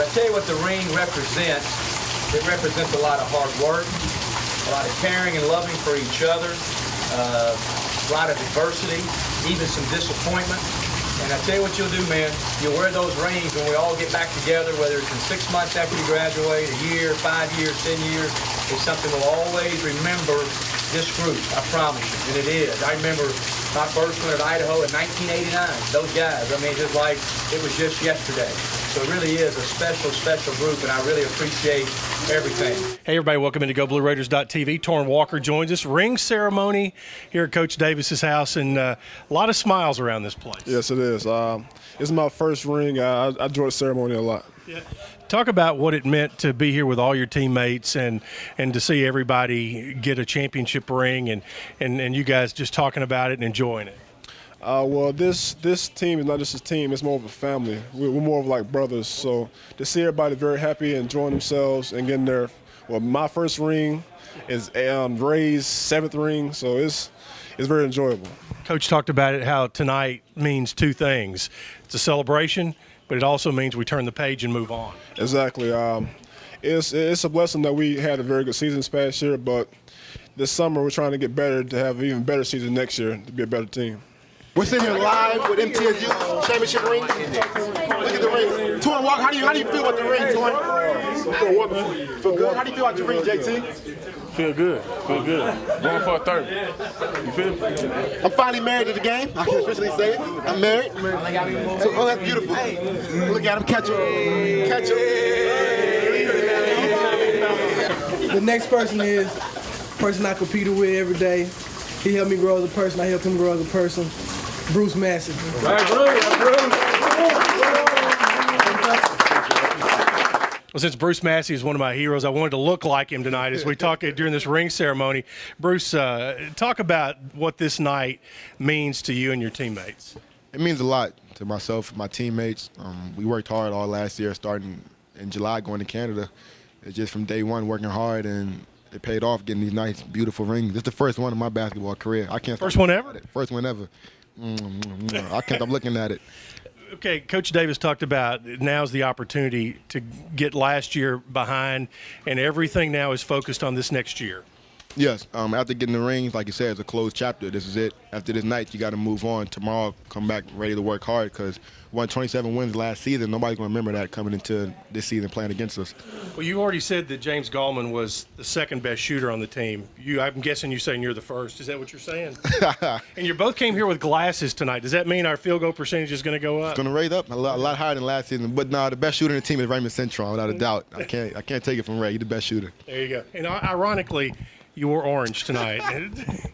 But I tell you what the ring represents. It represents a lot of hard work, a lot of caring and loving for each other, a lot of adversity, even some disappointment. And I tell you what you'll do, man. You'll wear those rings when we all get back together, whether it's in 6 months after you graduate, a year, 5 years, 10 years. It's something we'll always remember this group, I promise you, and it is. I remember my first one at Idaho in 1989. Those guys, I mean, just like it was just yesterday. So it really is a special, special group, and I really appreciate everything. Hey, everybody, welcome into GoBlueRaiders.tv. Torrin Walker joins us. Ring ceremony here at Coach Davis's house, and a lot of smiles around this place. Yes, it is. It's my first ring. I enjoy the ceremony a lot. Yeah. Talk about what it meant to be here with all your teammates and to see everybody get a championship ring and you guys just talking about it and enjoying it. Well, this team is not just a team. It's more of a family. We're more of like brothers. So to see everybody very happy, enjoying themselves, and getting their – well, my first ring is Ray's 7th ring, so it's very enjoyable. Coach talked about it, how tonight means two things. It's a celebration, but it also means we turn the page and move on. Exactly. It's a blessing that we had a very good season this past year, but this summer we're trying to get better to have an even better season next year, to be a better team. We're sitting here live with MTSU championship ring. Look at the ring. Torrin Walker, how do you feel about the ring, Torrin? I feel wonderful. Feel good? How do you feel about your ring, JT? Feel good. Feel good. Going for a 30. You feel me? I'm finally married to the game. I can officially say it. I'm married. So, oh, that's beautiful. Look at him. Catch him. Catch him. The next person is a person I competed with every day. He helped me grow as a person. I helped him grow as a person. Bruce Massey. Well, since Bruce Massey is one of my heroes, I wanted to look like him tonight as we talk during this ring ceremony. Bruce, talk about what this night means to you and your teammates. It means a lot to myself and my teammates. We worked hard all last year, starting in July, going to Canada. It's just from day one working hard, and it paid off getting these nice, beautiful rings. This is the first one in my basketball career. I can't. First one ever? First one ever. I can't stop looking at it. Okay, Coach Davis talked about now's the opportunity to get last year behind, and everything now is focused on this next year. Yes, after getting the rings, like you said, it's a closed chapter. This is it. After this night, you got to move on. Tomorrow, come back ready to work hard because we won 27 wins last season. Nobody's going to remember that coming into this season playing against us. Well, you already said that James Gallman was the second best shooter on the team. I'm guessing you're saying you're the first. Is that what you're saying? And you both came here with glasses tonight. Does that mean our field goal percentage is going to go up? It's going to raise up a lot higher than last season. But no, the best shooter in the team is Raymond Centron, without a doubt. I can't take it from Ray. He's the best shooter. There you go. And ironically, you wore orange tonight.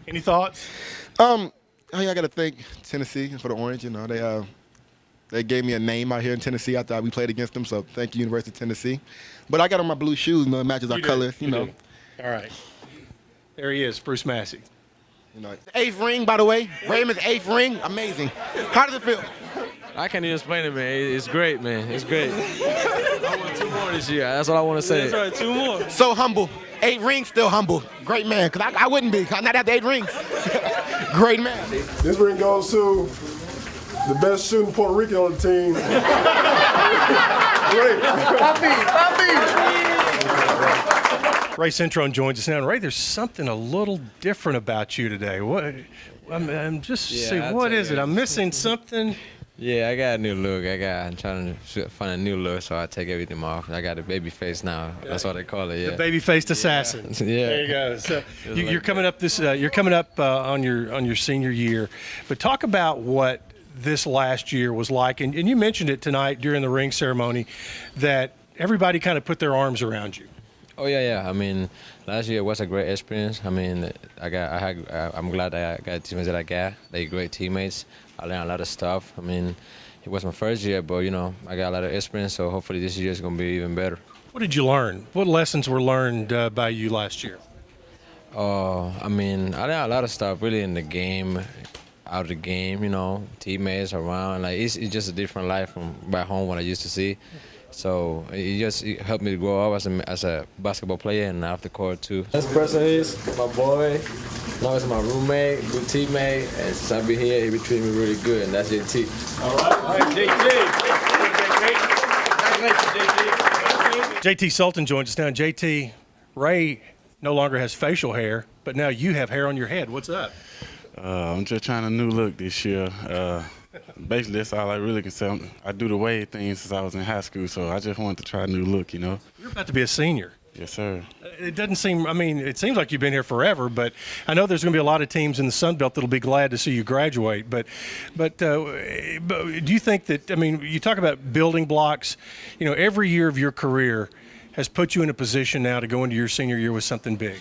Any thoughts? I got to thank Tennessee for the orange. You know, they gave me a name out here in Tennessee after we played against them. So thank you, University of Tennessee. But I got on my blue shoes. You know, it matches our colors. You know. All right. There he is, Bruce Massey. You know, 8th ring, by the way. Raymond's 8th ring. Amazing. How does it feel? I can't even explain it, man. It's great, man. It's great. I want 2 more this year. That's all I want to say. That's right, 2 more. So humble. 8 rings, still humble. Great man, because I wouldn't be. I'm not after 8 rings. Great man. This ring goes to the best shooting Puerto Rican on the team. Great. Ray Centron joins us now. And Ray, there's something a little different about you today. What? I'm just saying, what is it? I'm missing something. Yeah, I got a new look. I'm trying to find a new look, so I take everything off. I got a baby face now. That's what they call it. Yeah. The baby-faced assassin. Yeah. There you go. So you're coming up You're coming up on your senior year, but talk about what this last year was like, and you mentioned it tonight during the ring ceremony, that everybody kind of put their arms around you. Oh yeah. I mean, last year was a great experience. I mean, I'm glad I got teammates that I got. They're great teammates. I learned a lot of stuff. I mean, it was my first year, but you know, I got a lot of experience. So hopefully this year is gonna be even better. What did you learn? What lessons were learned by you last year? I mean, I learned a lot of stuff really in the game, out of the game. You know, teammates around. Like it's just a different life from back home what I used to see. So it helped me to grow up as a basketball player and off the court too. This person is my boy. Now he's my roommate, good teammate, and since I've been here, he been treating me really good, and that's JT. All right, JT. Congratulations, JT. JT Sultan joins us now. JT, Ray no longer has facial hair, but now you have hair on your head. What's up? I'm just trying a new look this year. Basically, that's all I really can say. I do the wave thing since I was in high school, so I just wanted to try a new look, you know. You're about to be a senior. Yes, sir. It doesn't seem, I mean, it seems like you've been here forever, but I know there's going to be a lot of teams in the Sun Belt that'll be glad to see you graduate. But do you think that, I mean, you talk about building blocks, you know, every year of your career has put you in a position now to go into your senior year with something big?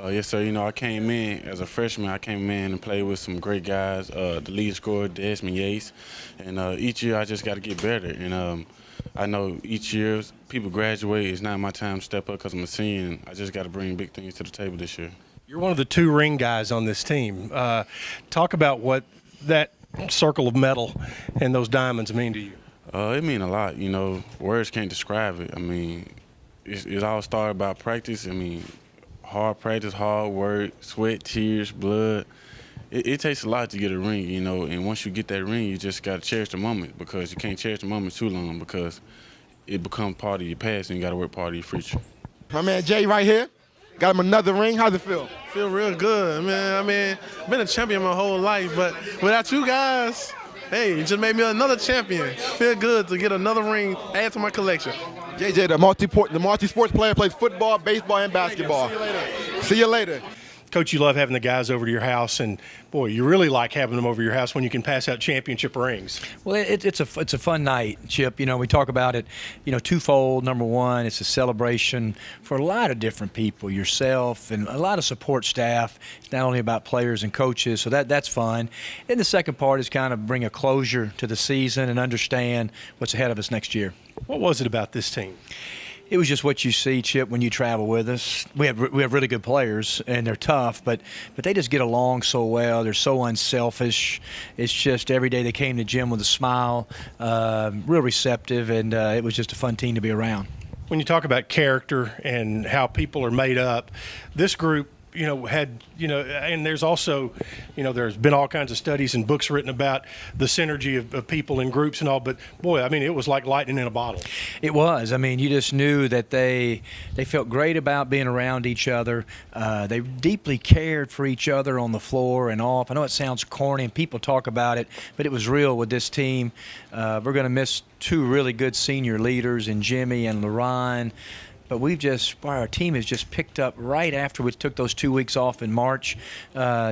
Yes, sir. You know, I came in as a freshman. I came in and played with some great guys. The lead scorer, Desmond Yates. And each year I just got to get better. And I know each year people graduate. It's not my time to step up because I'm a senior. And I just got to bring big things to the table this year. You're one of the 2 ring guys on this team. Talk about what that circle of metal and those diamonds mean to you. It mean a lot. You know, words can't describe it. I mean, it all started by practice. I mean, hard practice, hard work, sweat, tears, blood. It takes a lot to get a ring, you know, and once you get that ring, you just got to cherish the moment because you can't cherish the moment too long because it becomes part of your past and you got to work part of your future. My man Jay right here. Got him another ring. How's it feel? Feel real good, man. I mean, been a champion my whole life, but without you guys, hey, it just made me another champion. Feel good to get another ring, add to my collection. JJ, the multi-sports player, plays football, baseball, and basketball. See you later. Coach, you love having the guys over to your house, and boy, you really like having them over to your house when you can pass out championship rings. Well, it's a fun night, Chip. You know, we talk about it, you know, twofold. Number one, it's a celebration for a lot of different people, yourself and a lot of support staff. It's not only about players and coaches, so that's fun. And the second part is kind of bring a closure to the season and understand what's ahead of us next year. What was it about this team? It was just what you see, Chip, when you travel with us. We have really good players, and they're tough, but they just get along so well. They're so unselfish. It's just every day they came to the gym with a smile, real receptive, and it was just a fun team to be around. When you talk about character and how people are made up, this group, you know, had, you know, and there's also, you know, there's been all kinds of studies and books written about the synergy of people in groups and all, but boy, I mean, it was like lightning in a bottle. It was. I mean, you just knew that they felt great about being around each other. They deeply cared for each other on the floor and off. I know it sounds corny and people talk about it, but it was real with this team. We're going to miss 2 really good senior leaders in Jimmy and LaRon. But our team has just picked up right after we took those 2 weeks off in March,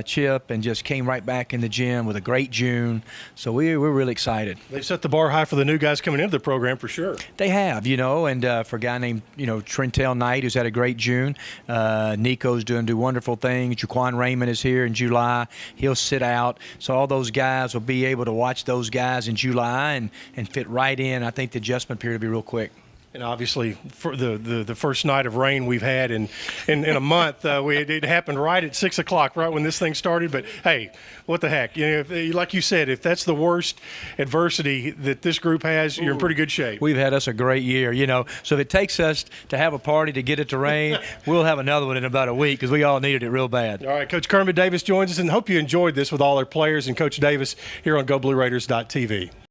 Chip, and just came right back in the gym with a great June. So we're really excited. They've set the bar high for the new guys coming into the program for sure. They have, you know, and for a guy named, you know, Trentel Knight, who's had a great June. Nico's do wonderful things. Jaquan Raymond is here in July. He'll sit out. So all those guys will be able to watch those guys in July and fit right in. I think the adjustment period will be real quick. And obviously, for the first night of rain we've had in a month, it happened right at 6 o'clock, right when this thing started. But hey, what the heck? You know, like you said, if that's the worst adversity that this group has, you're in pretty good shape. We've had us a great year, you know. So if it takes us to have a party to get it to rain, we'll have another one in about a week because we all needed it real bad. All right, Coach Kermit Davis joins us, and hope you enjoyed this with all our players and Coach Davis here on GoBlueRaiders.tv.